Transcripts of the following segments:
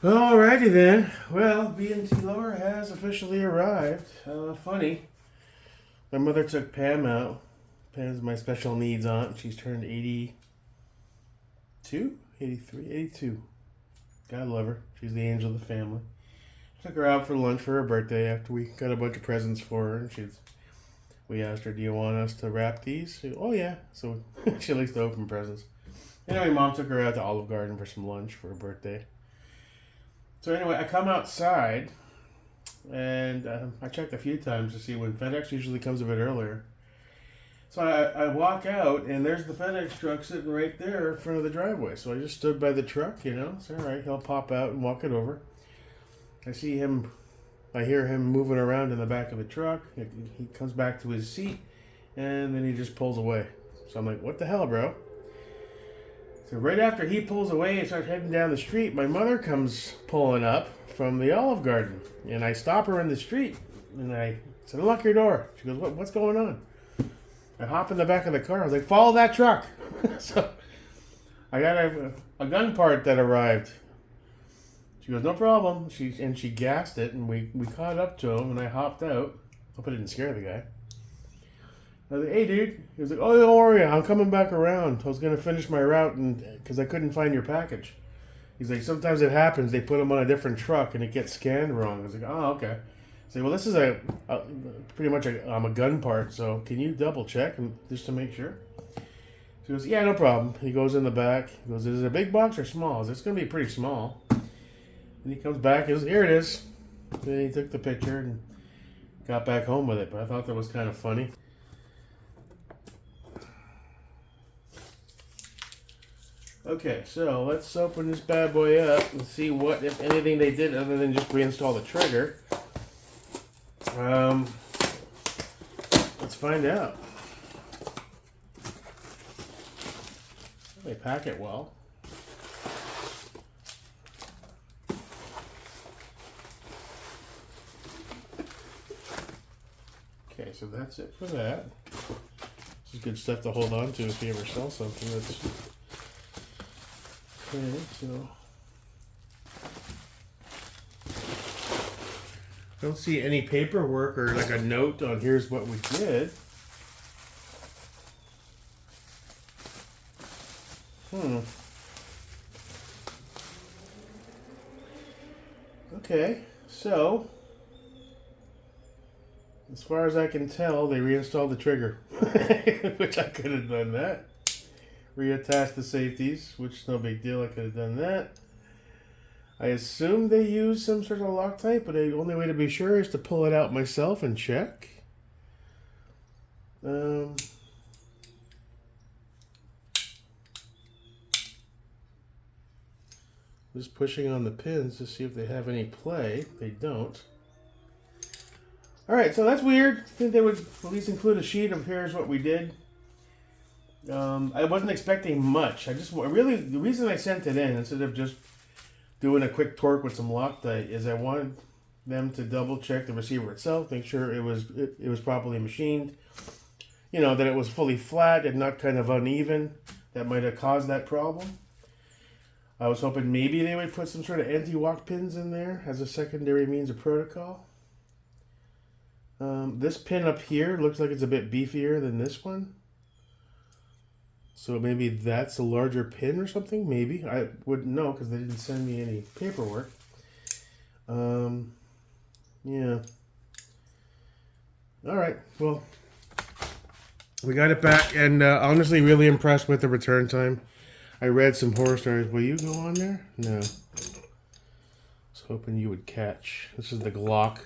Alrighty then. Well, B&T Lower has officially arrived. Funny. My mother took Pam out. Pam's my special needs aunt. She's turned 82? 83? 82. God love her. She's the angel of the family. Took her out for lunch for her birthday after we got a bunch of presents for her. And we asked her, "Do you want us to wrap these?" She, "Oh yeah." So she likes to open presents. Anyway, Mom took her out to Olive Garden for some lunch for her birthday. So anyway, I come outside, and I checked a few times to see when FedEx usually comes a bit earlier. So I walk out, and there's the FedEx truck sitting right there in front of the driveway. So I just stood by the truck, It's all right. He'll pop out and walk it over. I hear him moving around in the back of the truck. He comes back to his seat, and then he just pulls away. So I'm like, what the hell, bro? So right after he pulls away and starts heading down the street, my mother comes pulling up from the Olive Garden. And I stop her in the street, and I said, "Unlock your door." She goes, "What's going on?" I hop in the back of the car. I was like, "Follow that truck." So I got a gun part that arrived. She goes, "No problem." She gassed it, and we caught up to him, and I hopped out. Hope I didn't scare the guy. I was like, "Hey, dude." He was like, "Oh, don't worry. I'm coming back around. I was going to finish my route because I couldn't find your package." He's like, "Sometimes it happens. They put them on a different truck, and it gets scanned wrong." I was like, "Oh, okay." I said, "Well, this is pretty much a gun part, so can you double check just to make sure?" She goes, "Yeah, no problem." He goes in the back. He goes, "Is it a big box or small?" I said, "It's going to be pretty small." And he comes back. He goes, "Here it is." Then he took the picture and got back home with it. But I thought that was kind of funny. Okay, so let's open this bad boy up and see what, if anything, they did other than just reinstall the trigger. Let's find out. They pack it well. Okay, so that's it for that. This is good stuff to hold on to if you ever sell something that's... Okay, so... Don't see any paperwork or like a note on here's what we did. Okay, so... As far as I can tell, they reinstalled the trigger. Which I could have done that. Reattach the safeties, which is no big deal. I could have done that. I assume they use some sort of Loctite, but the only way to be sure is to pull it out myself and check. Just pushing on the pins to see if they have any play. They don't. Alright, so that's weird. I think they would at least include a sheet of here's what we did. I wasn't expecting much. The reason I sent it in instead of just doing a quick torque with some Loctite is I wanted them to double check the receiver itself, make sure it was properly machined, that it was fully flat and not kind of uneven. That might have caused that problem. I was hoping maybe they would put some sort of anti-walk pins in there as a secondary means of protocol. This pin up here looks like it's a bit beefier than this one. So maybe that's a larger pin or something? Maybe. I wouldn't know because they didn't send me any paperwork. Yeah. Alright, well, we got it back, and honestly really impressed with the return time. I read some horror stories. Will you go on there? No. I was hoping you would catch. This is the Glock.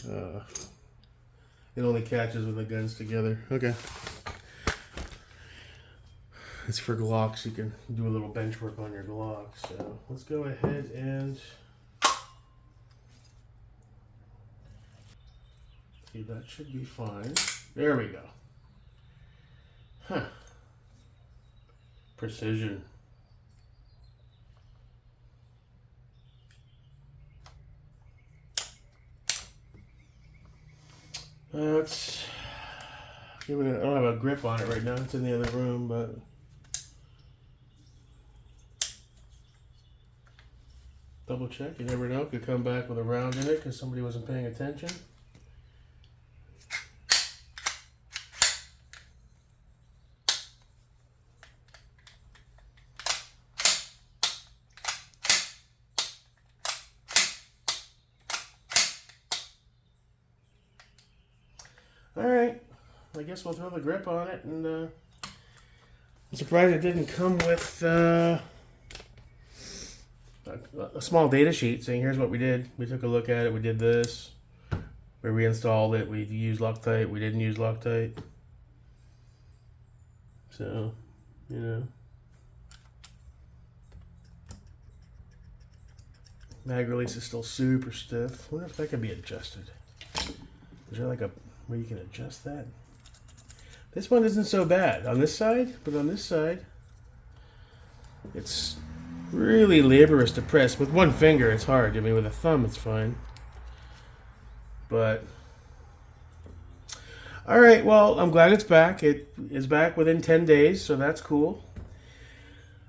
It only catches when the gun's together. Okay. It's for Glocks. You can do a little bench work on your Glock. So let's go ahead and see. That should be fine. There we go. Huh. Precision. Let's give it I don't have a grip on it right now. It's in the other room, but double check. You never know. Could come back with a round in it because somebody wasn't paying attention. Alright, I guess we'll throw the grip on it, and I'm surprised it didn't come with a small data sheet saying here's what we did. We took a look at it, we did this, we reinstalled it, we used Loctite, we didn't use Loctite. So, you know. Mag release is still super stiff. I wonder if that can be adjusted. Is there like a where you can adjust that? This one isn't so bad on this side, but on this side, it's really laborious to press. With one finger, it's hard. I mean, with a thumb, it's fine. But, all right, well, I'm glad it's back. It is back within 10 days, so that's cool.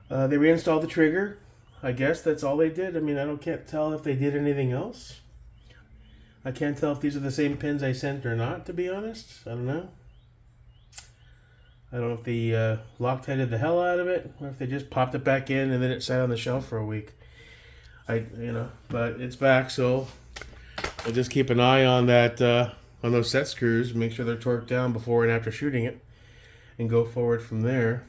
They reinstalled the trigger. I guess that's all they did. I mean, can't tell if they did anything else. I can't tell if these are the same pins I sent or not, to be honest. I don't know. I don't know if they Loctited the hell out of it, or if they just popped it back in and then it sat on the shelf for a week. But it's back, so I'll just keep an eye on that, on those set screws, make sure they're torqued down before and after shooting it, and go forward from there.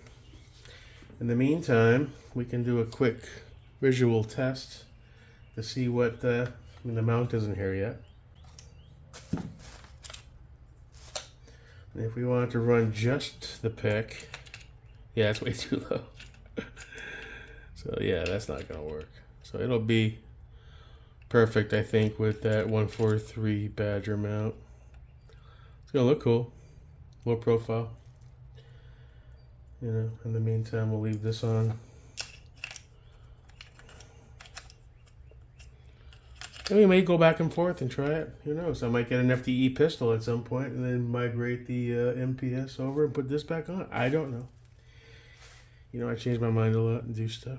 In the meantime, we can do a quick visual test to see what the mount isn't here yet. And if we want to run just the pick, yeah, it's way too low. So yeah, that's not gonna work. So it'll be perfect, I think, with that 143 Badger mount. It's gonna look cool, low profile. You know, in the meantime, we'll leave this on. And we may go back and forth and try it. Who knows? I might get an FDE pistol at some point and then migrate the MPS over and put this back on. I don't know. You know, I change my mind a lot and do stuff.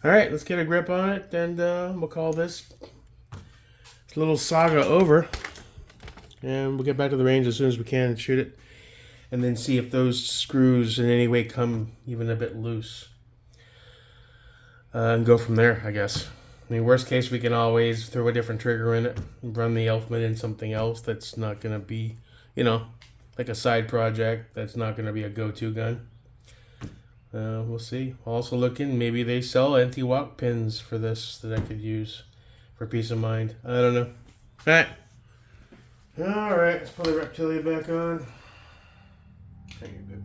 All right, let's get a grip on it, and we'll call this little saga over. And we'll get back to the range as soon as we can and shoot it. And then see if those screws in any way come even a bit loose. And go from there, I guess. I mean, worst case, we can always throw a different trigger in it and run the Elfman in something else that's not going to be, you know, like a side project that's not going to be a go-to gun. We'll see. Also looking, maybe they sell anti-walk pins for this that I could use for peace of mind. I don't know. All right, let's put the Reptilia back on. Okay, you're good.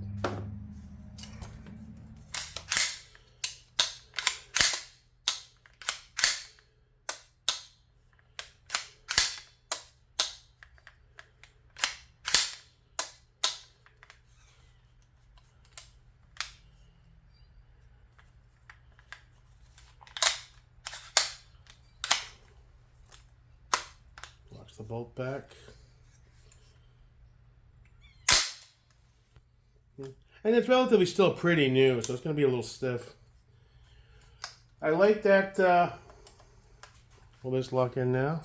Watch the bolt back. And it's relatively still pretty new, so it's going to be a little stiff. I like that. Will this lock in now?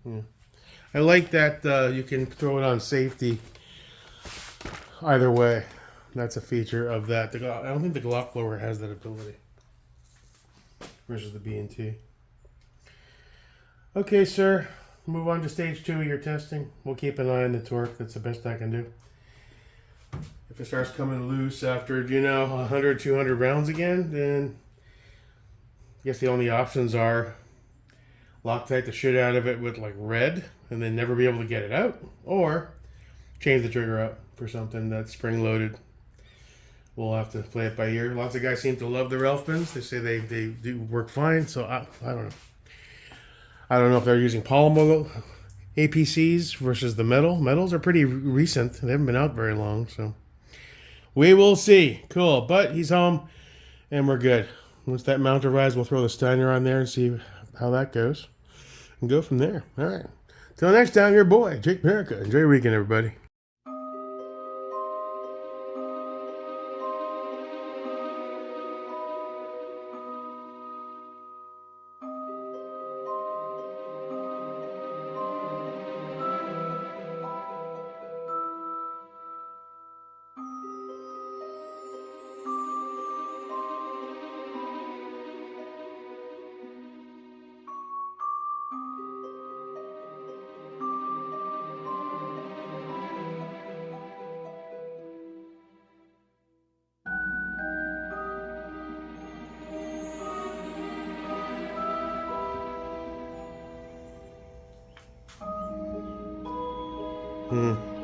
Yeah. I like that you can throw it on safety either way. That's a feature of that. I don't think the Glock blower has that ability versus the B&T. Okay, sir. Move on to stage 2 of your testing. We'll keep an eye on the torque. That's the best I can do. If it starts coming loose after, 100, 200 rounds again, then I guess the only options are Loctite the shit out of it with like red and then never be able to get it out, or change the trigger up for something that's spring loaded. We'll have to play it by ear. Lots of guys seem to love the Elfmans. They say they do work fine, so I don't know. I don't know if they're using polymer APCs versus the metal. Metals are pretty recent. They haven't been out very long, so we will see. Cool, but he's home, and we're good. Once that mount arrives, we'll throw the Steiner on there and see how that goes, and go from there. All right. Till next time, your boy, Jake America. Enjoy your weekend, everybody. Hmm.